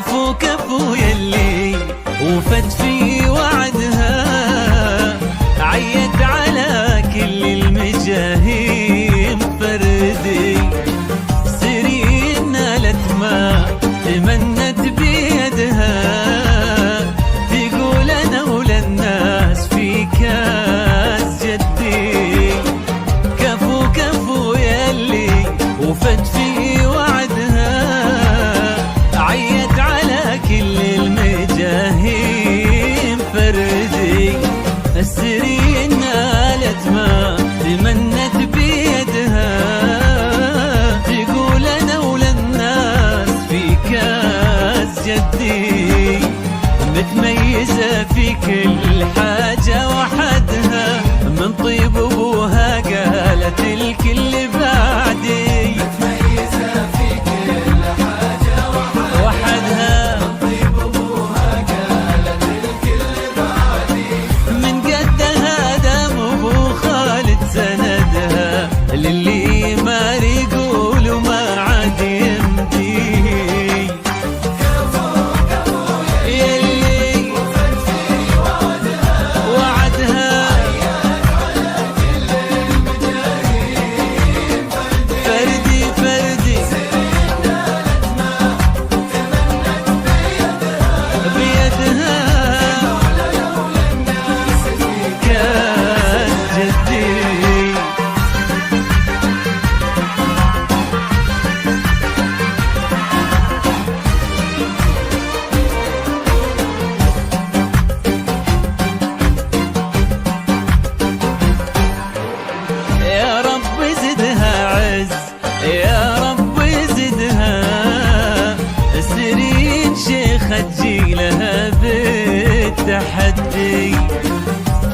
كفو كفو يلي وفت في وعدها، عيت على كل المجاهيم فردي، سرين نالت ما تمنت بيدها، تقول انا وللناس في كاس جدي. كفو كفو يلي وفت في وعدها، عيت على كل المجاهيم فردي، السرين نالت ما تمنت بيدها، تقول انا وللناس في كاس جدي، متميزة في كل حاجة وحدها، من طيب ابوها قالت الكل بعدي، متميزة في كل حاجة وحدها، من طيب ابوها قالت الكل بعدي، من قدها دام ابو خالد سندها، للي ما يقول وما عاد يمدي. كفو كفو يلي وفت في وعدها، وعدها عيت على كل المجاهيم فردي فردي نالت ما تمنت بيدها، بيدها، لولا الناس في كان جدي. يا رب زدها عز، يا رب زدها، سرين شيخة تجيلها بالتحدي،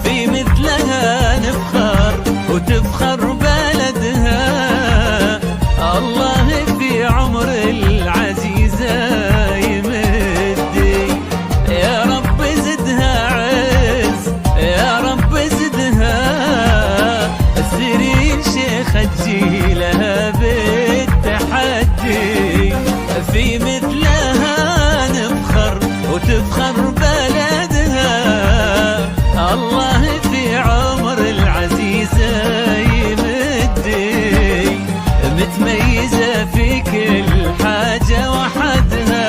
في مثلها نفخر وتفخر بلدها، الله في عمر العزيزة يمدي. يا رب زدها عز، يا رب زدها، سرين شيخة تجيلها بالتحدي، في مثلها نفخر وتفخر بلدها، الله في عمر العزيزة يمدي، متميزة في كل حاجة وحدها،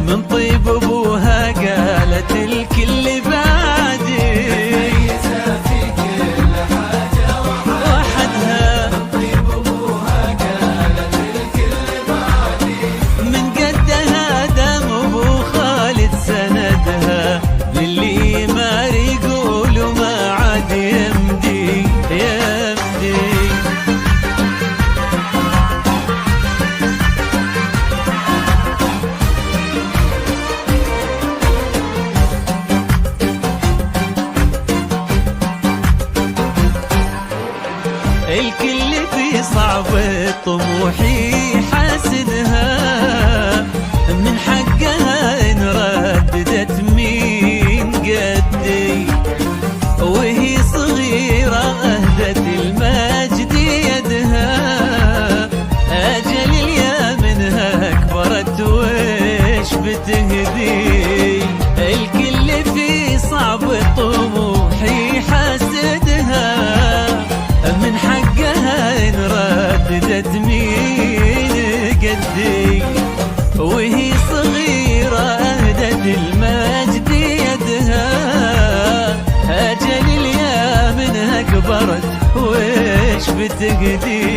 من طيب ابوها قالت الكل بعدي، متميزة في كل حاجة وحدها، طيب ابوها قالت الكل بعدي، من قدها دام ابو خالد سندها، للي ما يقول وما عاد يمدي يمدي. الكل في صعب طموحي حاسدها، من حقها ان رددت مين قدي، وهي صغيرة اهدت المجد يدها، اجل اليا منها كبرت ويش بتهدي، الكل في صعب طموحي حاسدها، من حقها ان رددت مين قدي، وهي صغيرة اهدت المجد يدها، اجل اليا منها كبرت ويش بتقدي.